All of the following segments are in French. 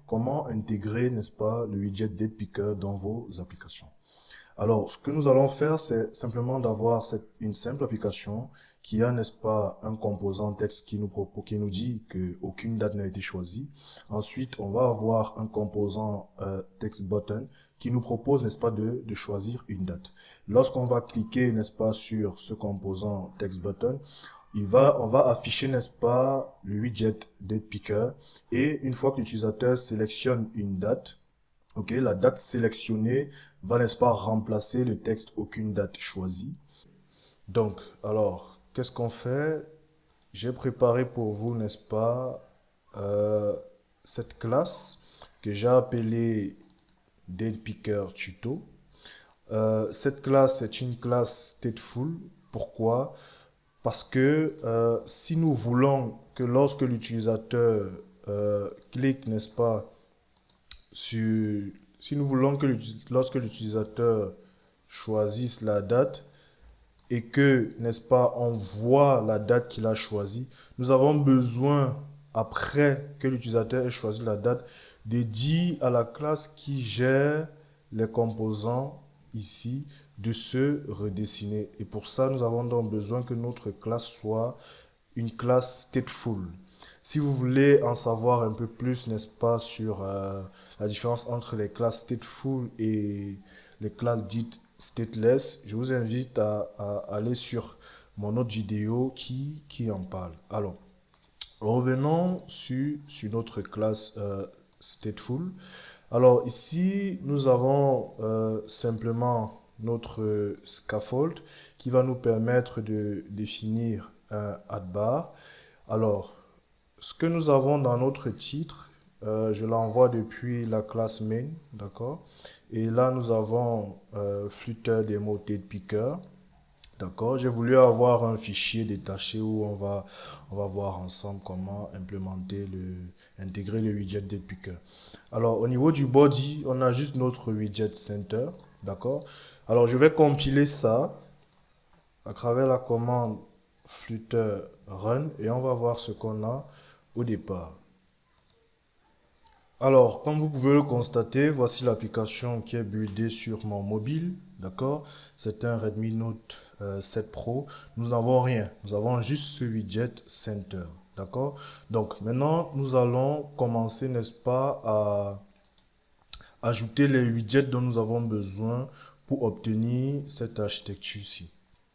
comment intégrer, n'est-ce pas, le widget DatePicker dans vos applications. Alors, ce que nous allons faire, c'est simplement d'avoir une simple application qui a, n'est-ce pas, un composant texte qui nous dit qu'aucune date n'a été choisie. Ensuite, on va avoir un composant text button qui nous propose, n'est-ce pas, de choisir une date. Lorsqu'on va cliquer, n'est-ce pas, sur ce composant text button, on va afficher, n'est-ce pas, le widget DatePicker. Et une fois que l'utilisateur sélectionne une date, ok, la date sélectionnée va, n'est-ce pas, remplacer le texte aucune date choisie. Donc, alors, qu'est-ce qu'on fait? J'ai préparé pour vous, n'est-ce pas, cette classe que j'ai appelée DatePicker Tuto. Cette classe est une classe stateful. Pourquoi? Parce que si nous voulons que lorsque l'utilisateur clique, n'est-ce pas, si nous voulons que lorsque l'utilisateur choisisse la date et que, n'est-ce pas, on voit la date qu'il a choisie, nous avons besoin, après que l'utilisateur ait choisi la date, de dire à la classe qui gère les composants ici de se redessiner. Et pour ça, nous avons donc besoin que notre classe soit une classe stateful. Si vous voulez en savoir un peu plus, n'est-ce pas, sur la différence entre les classes stateful et les classes dites stateless, je vous invite à aller sur mon autre vidéo qui en parle. Alors, revenons sur notre classe stateful. Alors ici, nous avons simplement notre scaffold qui va nous permettre de définir un addbar. Alors, ce que nous avons dans notre titre, je l'envoie depuis la classe main, d'accord? Et là, nous avons Flutter Demo DatePicker, d'accord? J'ai voulu avoir un fichier détaché où on va voir ensemble comment intégrer le widget DatePicker. Alors, au niveau du body, on a juste notre widget center, d'accord? Alors, je vais compiler ça à travers la commande Flutter Run et on va voir ce qu'on a au départ. Alors, comme vous pouvez le constater, voici l'application qui est buildée sur mon mobile, d'accord? C'est un Redmi Note 7 Pro. Nous n'avons rien, nous avons juste ce widget Center, d'accord? Donc, maintenant, nous allons commencer, n'est-ce pas, à ajouter les widgets dont nous avons besoin pour obtenir cette architecture-ci.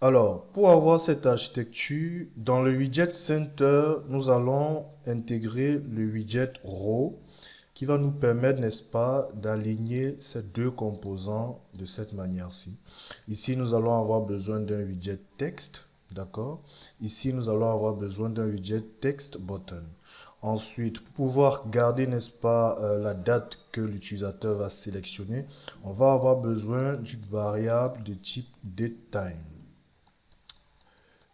Alors, pour avoir cette architecture, dans le widget Center, nous allons intégrer le widget Row qui va nous permettre, n'est-ce pas, d'aligner ces deux composants de cette manière-ci. Ici, nous allons avoir besoin d'un widget texte, d'accord? Ici, nous allons avoir besoin d'un widget text button. Ensuite, pour pouvoir garder, n'est-ce pas, la date que l'utilisateur va sélectionner, on va avoir besoin d'une variable de type datetime.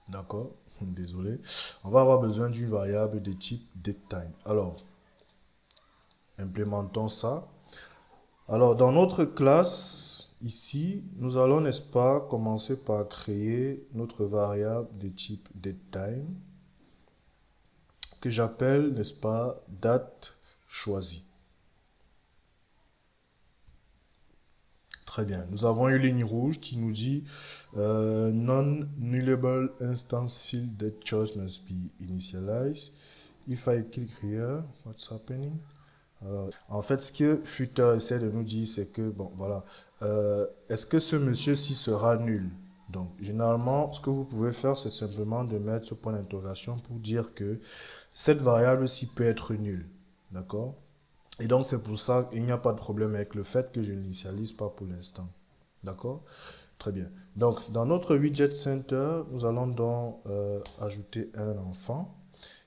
D'accord? Désolé. On va avoir besoin d'une variable de type datetime. Alors, implémentons ça. Alors, dans notre classe, ici, nous allons, n'est-ce pas, commencer par créer notre variable de type datetime que j'appelle, n'est-ce pas, date choisie. Très bien. Nous avons une ligne rouge qui nous dit non-nullable instance field date choice must be initialized. If I click here, what's happening? Alors, en fait, ce que Flutter essaie de nous dire, c'est que, bon, voilà, est-ce que ce monsieur-ci sera nul? Donc, généralement, ce que vous pouvez faire, c'est simplement de mettre ce point d'interrogation pour dire que cette variable-ci peut être nulle. D'accord? Et donc, c'est pour ça qu'il n'y a pas de problème avec le fait que je ne l'initialise pas pour l'instant. D'accord? Très bien. Donc, dans notre widget center, nous allons donc ajouter un enfant.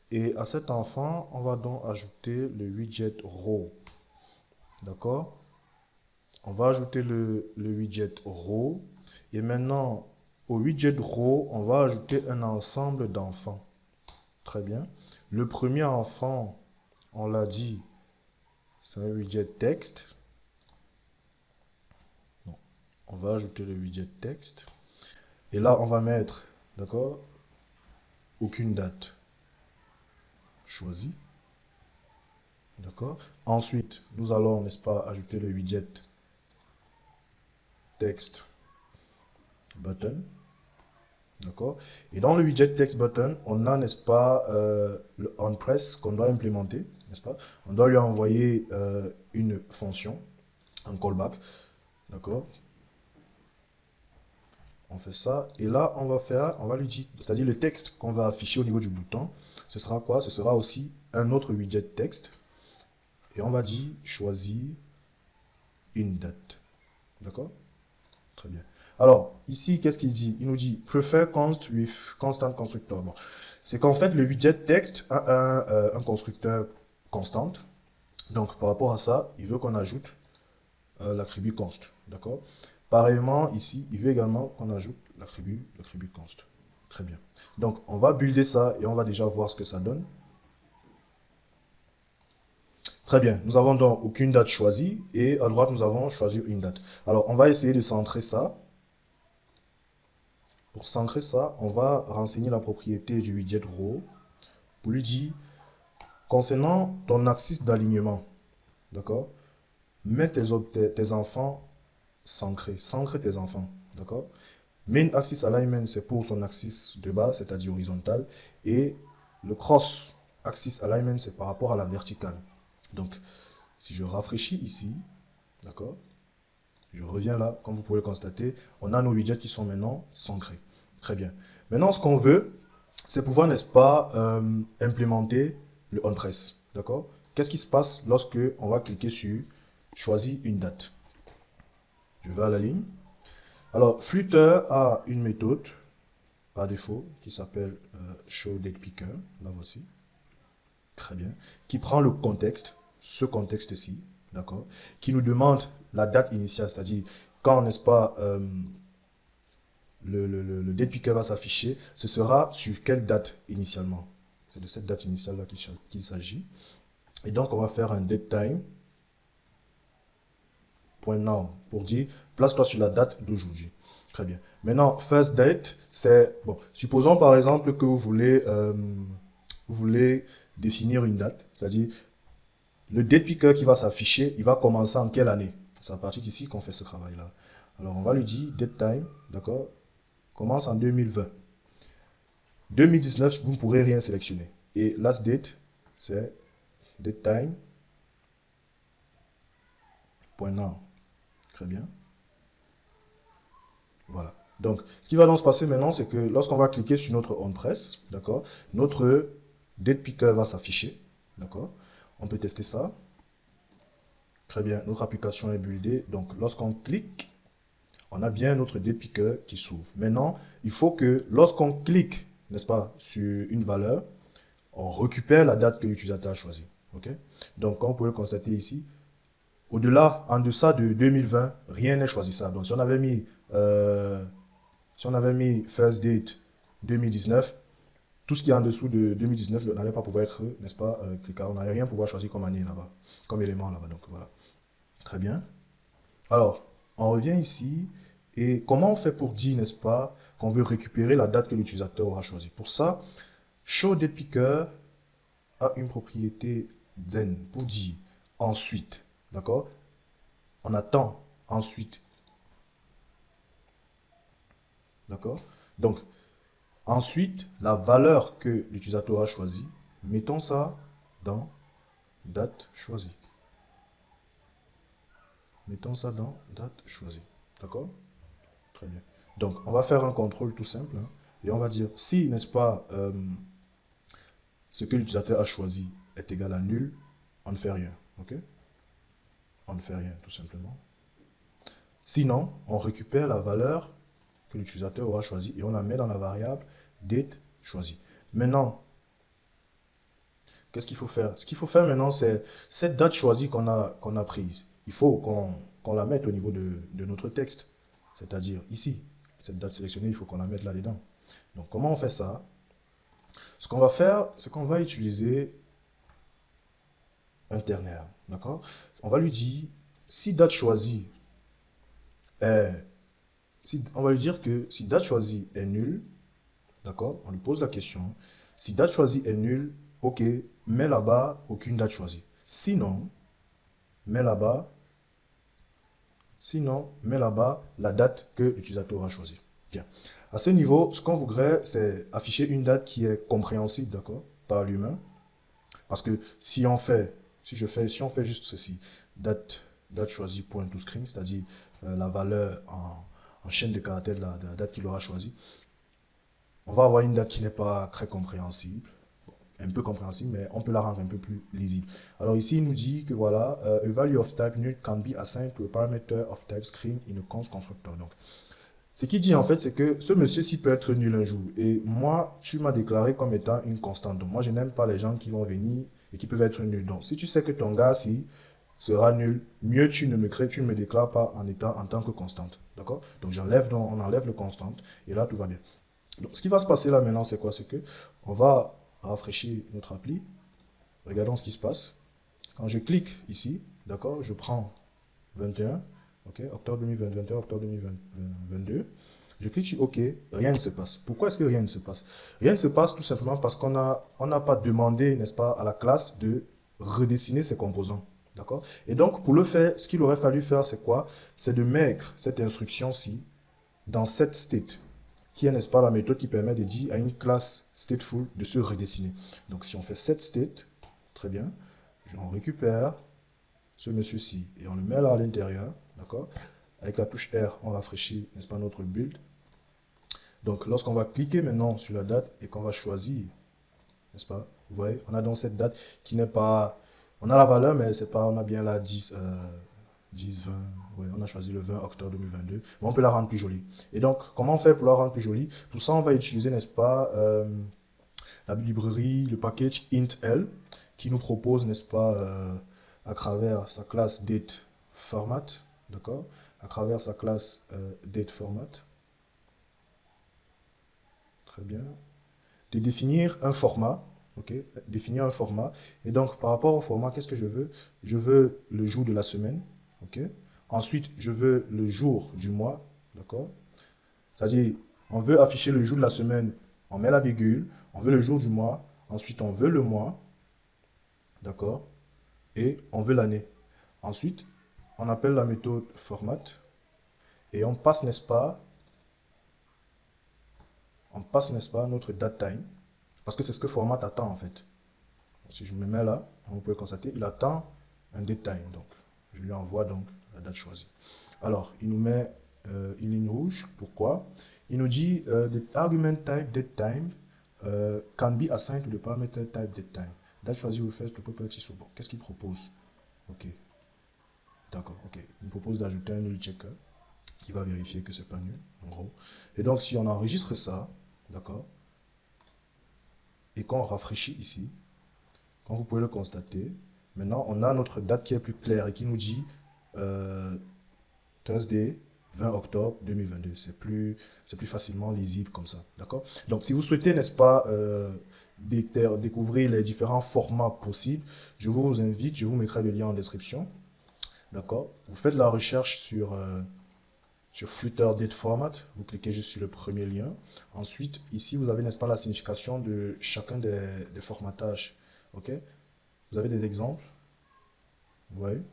Et à cet enfant, on va donc ajouter le widget row. D'accord? On va ajouter le widget row. Et maintenant, au widget row, on va ajouter un ensemble d'enfants. Très bien. Le premier enfant, on l'a dit, c'est un widget texte. Donc, on va ajouter le widget texte. Et là, on va mettre, d'accord, aucune date choisie. D'accord? Ensuite, nous allons, n'est-ce pas, ajouter le widget text button. D'accord? Et dans le widget text button, on a, n'est-ce pas, le onPress qu'on doit implémenter, n'est-ce pas? On doit lui envoyer une fonction, un callback. D'accord? On fait ça. Et là, on va lui dire, c'est-à-dire le texte qu'on va afficher au niveau du bouton, ce sera quoi? Ce sera aussi un autre widget texte. Et on va dire choisir une date. D'accord? Très bien. Alors, ici, qu'est-ce qu'il dit? Il nous dit prefer const with constant constructor. Bon. C'est qu'en fait, le widget texte a un constructeur constant. Donc, par rapport à ça, il veut qu'on ajoute l'attribut const. D'accord? Pareillement, ici, il veut également qu'on ajoute l'attribut const. Très bien. Donc, on va builder ça et on va déjà voir ce que ça donne. Très bien. Nous avons donc aucune date choisie et à droite, nous avons choisi une date. Alors, on va essayer de centrer ça. Pour centrer ça, on va renseigner la propriété du widget row pour lui dire, concernant ton axis d'alignement, d'accord, mets tes enfants centrés, centre tes enfants, d'accord. Main axis alignment, c'est pour son axis de bas, c'est-à-dire horizontal, et le cross axis alignment, c'est par rapport à la verticale. Donc, si je rafraîchis ici, d'accord, je reviens là, comme vous pouvez le constater, on a nos widgets qui sont maintenant centrés. Très bien. Maintenant, ce qu'on veut, c'est pouvoir, n'est-ce pas, implémenter le onPress. D'accord? Qu'est-ce qui se passe lorsque on va cliquer sur choisir une date? Je vais à la ligne. Alors, Flutter a une méthode par défaut qui s'appelle showDatePicker. La voici. Très bien. Qui prend le contexte, ce contexte-ci, d'accord, qui nous demande la date initiale, c'est-à-dire quand, n'est-ce pas, le date picker va s'afficher, ce sera sur quelle date initialement. C'est de cette date initiale-là qu'il s'agit. Et donc, on va faire un datetime.now pour dire, place-toi sur la date d'aujourd'hui. Très bien. Maintenant, first date, c'est, bon, supposons par exemple que vous voulez définir une date, c'est-à-dire le date picker qui va s'afficher, il va commencer en quelle année? C'est à partir d'ici qu'on fait ce travail-là. Alors, on va lui dire datetime, d'accord, commence en 2020. 2019, vous ne pourrez rien sélectionner. Et last date, c'est datetime.now. Très bien. Voilà. Donc, ce qui va donc se passer maintenant, c'est que lorsqu'on va cliquer sur notre onPress, d'accord, notre date picker va s'afficher, d'accord. On peut tester ça. Très bien, notre application est buildée. Donc, lorsqu'on clique, on a bien notre date picker qui s'ouvre. Maintenant, il faut que lorsqu'on clique, n'est-ce pas, sur une valeur, on récupère la date que l'utilisateur a choisie. Okay? Donc, comme vous pouvez le constater ici, au-delà, en deçà de 2020, rien n'est choisissable. Donc, si on avait mis first date 2019, tout ce qui est en dessous de 2019 n'allait pas pouvoir être, n'est-ce pas, cliquable. On n'allait rien pouvoir choisir comme année là-bas, comme élément là-bas. Donc, voilà. Très bien. Alors, on revient ici. Et comment on fait pour dire, n'est-ce pas, qu'on veut récupérer la date que l'utilisateur aura choisie? Pour ça, showDatePicker a une propriété zen pour dire ensuite, d'accord? On attend ensuite, d'accord? Donc, ensuite, la valeur que l'utilisateur a choisie, mettons ça dans date choisie. Mettons ça dans date choisie, d'accord? Très bien. Donc, on va faire un contrôle tout simple, hein, et on va dire si, n'est-ce pas, ce que l'utilisateur a choisi est égal à nul, on ne fait rien, ok? On ne fait rien, tout simplement. Sinon, on récupère la valeur que l'utilisateur aura choisie et on la met dans la variable date choisie. Maintenant, qu'est-ce qu'il faut faire? Ce qu'il faut faire maintenant, c'est cette date choisie qu'on a prise. Il faut qu'on la mette au niveau de notre texte. C'est-à-dire ici, cette date sélectionnée, il faut qu'on la mette là-dedans. Donc, comment on fait ça? Ce qu'on va faire, c'est qu'on va utiliser un ternaire. D'accord? On va lui dire, si date choisie est... on va lui dire que si date choisie est nulle, d'accord? On lui pose la question. Si date choisie est nulle, ok, mets là-bas aucune date choisie. Sinon, mets là-bas la date que l'utilisateur aura choisie. Bien. À ce niveau, ce qu'on voudrait, c'est afficher une date qui est compréhensible, d'accord, par l'humain. Parce que si on fait juste ceci, date choisie point to screen, c'est-à-dire la valeur en chaîne de caractères de la date qu'il aura choisie, on va avoir une date qui n'est pas très compréhensible, un peu compréhensible, mais on peut la rendre un peu plus lisible. Alors ici, il nous dit que voilà, a value of type null can be assigned to a parameter of type screen in a const constructor. Donc, ce qu'il dit en fait, c'est que ce monsieur-ci peut être nul un jour. Et moi, tu m'as déclaré comme étant une constante. Donc, moi, je n'aime pas les gens qui vont venir et qui peuvent être nuls. Donc, si tu sais que ton gars-ci sera nul, mieux tu ne me déclares pas en tant que constante. D'accord? Donc, on enlève le constante et là, tout va bien. Donc, ce qui va se passer là maintenant, c'est quoi? C'est que on va rafraîchir notre appli. Regardons ce qui se passe. Quand je clique ici, d'accord, je prends 21, ok, octobre 2020, 21, octobre 2022. Je clique sur OK, rien ne se passe. Pourquoi est-ce que rien ne se passe? Rien ne se passe tout simplement parce qu'on n'a pas demandé, n'est-ce pas, à la classe de redessiner ses composants. D'accord? Et donc, pour le faire, ce qu'il aurait fallu faire, c'est quoi? C'est de mettre cette instruction-ci dans cette state, qui est, n'est-ce pas, la méthode qui permet de dire à une classe stateful de se redessiner. Donc, si on fait set state, très bien, on récupère ce monsieur-ci et on le met là à l'intérieur, d'accord? Avec la touche R, on rafraîchit, n'est-ce pas, notre build. Donc, lorsqu'on va cliquer maintenant sur la date et qu'on va choisir, n'est-ce pas, vous voyez, on a donc cette date qui n'est pas, on a la valeur, mais c'est pas, on a bien la 10, 10, 20, ouais, on a choisi le 20 octobre 2022, mais on peut la rendre plus jolie. Et donc, comment on fait pour la rendre plus jolie? Pour ça, on va utiliser, n'est-ce pas, la librairie, le package int_l, qui nous propose, n'est-ce pas, à travers sa classe dateFormat, d'accord, à travers sa classe dateFormat, très bien, de définir un format, ok, définir un format, et donc par rapport au format, qu'est-ce que je veux? Je veux le jour de la semaine, ok, ensuite je veux le jour du mois, d'accord, c'est-à-dire on veut afficher le jour de la semaine, on met la virgule, on veut le jour du mois, ensuite on veut le mois, d'accord, et on veut l'année. Ensuite, on appelle la méthode format et on passe, n'est-ce pas, notre datetime, parce que c'est ce que format attend en fait. Si je me mets là, vous pouvez constater, il attend un datetime, donc je lui envoie donc la date choisie. Alors, il nous met une ligne rouge, pourquoi? Il nous dit the argument type datetime can be assigned to the parameter type datetime. Date choisie refers to property. Bon, qu'est-ce qu'il propose? Ok, d'accord, ok. Il me propose d'ajouter un null checker qui va vérifier que c'est pas nul, en gros. Et donc, si on enregistre ça, d'accord, et qu'on rafraîchit ici, comme vous pouvez le constater, maintenant, on a notre date qui est plus claire et qui nous dit Thursday, 20 octobre 2022. C'est plus facilement lisible comme ça, d'accord? Donc, si vous souhaitez, n'est-ce pas, découvrir les différents formats possibles, je vous invite, je vous mettrai le lien en description, d'accord? Vous faites la recherche sur Flutter Date Format, vous cliquez juste sur le premier lien. Ensuite, ici, vous avez, n'est-ce pas, la signification de chacun des formatages. Ok? Vous avez des exemples? Vous voyez?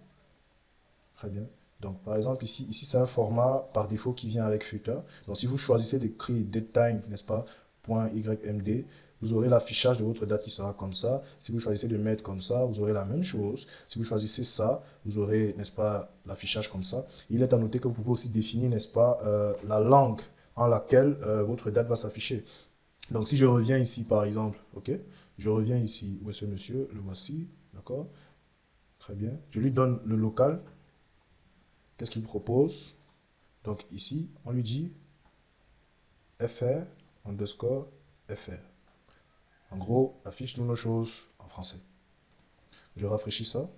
Très bien. Donc, par exemple, ici c'est un format par défaut qui vient avec Flutter. Donc, si vous choisissez d'écrire datetime, n'est-ce pas, .ymd, vous aurez l'affichage de votre date qui sera comme ça. Si vous choisissez de mettre comme ça, vous aurez la même chose. Si vous choisissez ça, vous aurez, n'est-ce pas, l'affichage comme ça. Il est à noter que vous pouvez aussi définir, n'est-ce pas, la langue en laquelle votre date va s'afficher. Donc, si je reviens ici, par exemple, ok, je reviens ici, où est ce monsieur, le voici, d'accord, très bien. Je lui donne le local. Qu'est-ce qu'il propose? Donc, ici, on lui dit fr underscore fr. En gros, affiche-nous nos choses en français. Je rafraîchis ça.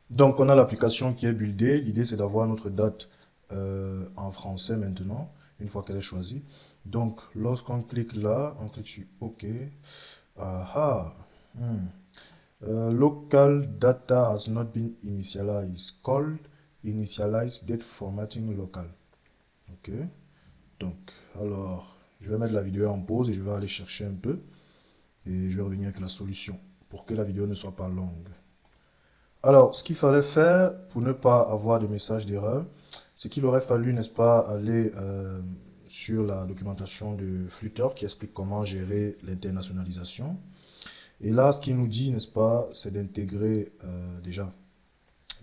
Donc, on a l'application qui est buildée. L'idée, c'est d'avoir notre date en français maintenant, une fois qu'elle est choisie. Donc, lorsqu'on clique là, on clique sur OK. Ah, local data has not been initialized. Called initialize date formatting local. OK. Donc, alors, je vais mettre la vidéo en pause et je vais aller chercher un peu. Et je vais revenir avec la solution. pour que la vidéo ne soit pas longue. Alors, ce qu'il fallait faire pour ne pas avoir de message d'erreur, c'est qu'il aurait fallu, n'est-ce pas, aller sur la documentation de Flutter qui explique comment gérer l'internationalisation. Et là, ce qu'il nous dit, n'est-ce pas, c'est d'intégrer déjà,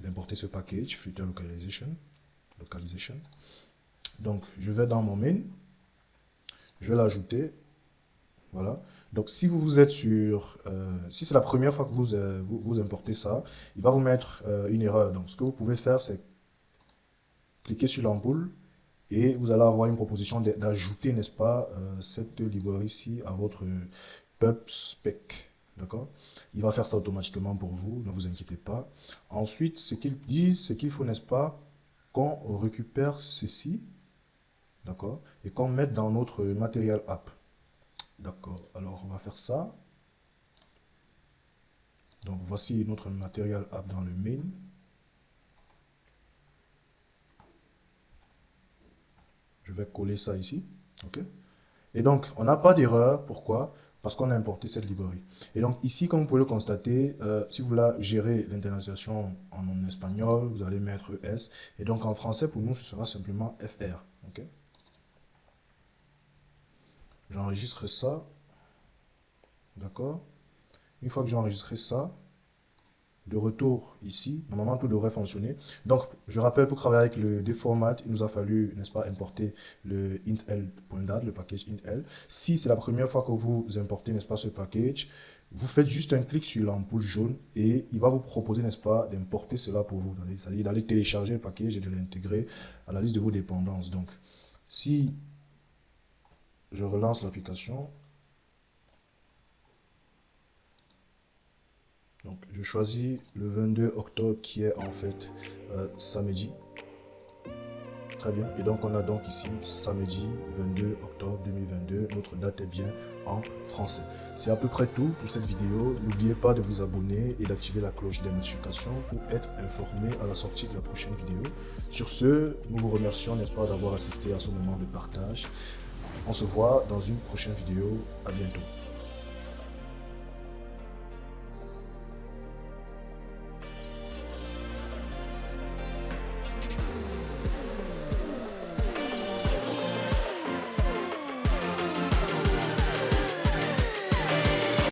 d'importer ce package, Flutter Localization. Donc, je vais dans mon main, je vais l'ajouter, voilà. Donc, si vous êtes sur, si c'est la première fois que vous importez ça, il va vous mettre une erreur. Donc, ce que vous pouvez faire, c'est cliquer sur l'ampoule et vous allez avoir une proposition d'ajouter, n'est-ce pas, cette librairie-ci à votre pub-spec. D'accord? Il va faire ça automatiquement pour vous, ne vous inquiétez pas. Ensuite, ce qu'il dit, c'est qu'il faut, n'est-ce pas, qu'on récupère ceci, d'accord, et qu'on mette dans notre matériel app. D'accord, alors on va faire ça. Donc voici notre matériel app dans le main. Je vais coller ça ici, ok. Et donc, on n'a pas d'erreur, pourquoi? Parce qu'on a importé cette librairie. Et donc ici, comme vous pouvez le constater, si vous voulez gérer l'internationalisation en espagnol, vous allez mettre S. Et donc en français, pour nous, ce sera simplement FR, ok. J'enregistre ça. D'accord. Une fois que j'ai enregistré ça, de retour ici, normalement tout devrait fonctionner. Donc, je rappelle, pour travailler avec le deformat, il nous a fallu, n'est-ce pas, importer le intl.dat, le package intl. Si c'est la première fois que vous importez, n'est-ce pas, ce package, vous faites juste un clic sur l'ampoule jaune et il va vous proposer, n'est-ce pas, d'importer cela pour vous. C'est-à-dire d'aller télécharger le package et de l'intégrer à la liste de vos dépendances. Donc, si je relance l'application, donc, je choisis le 22 octobre qui est en fait samedi. Très bien. Et donc, on a donc ici samedi 22 octobre 2022. Notre date est bien en français. C'est à peu près tout pour cette vidéo. N'oubliez pas de vous abonner et d'activer la cloche des notifications pour être informé à la sortie de la prochaine vidéo. Sur ce, nous vous remercions, n'est-ce pas, d'avoir assisté à ce moment de partage. On se voit dans une prochaine vidéo. À bientôt.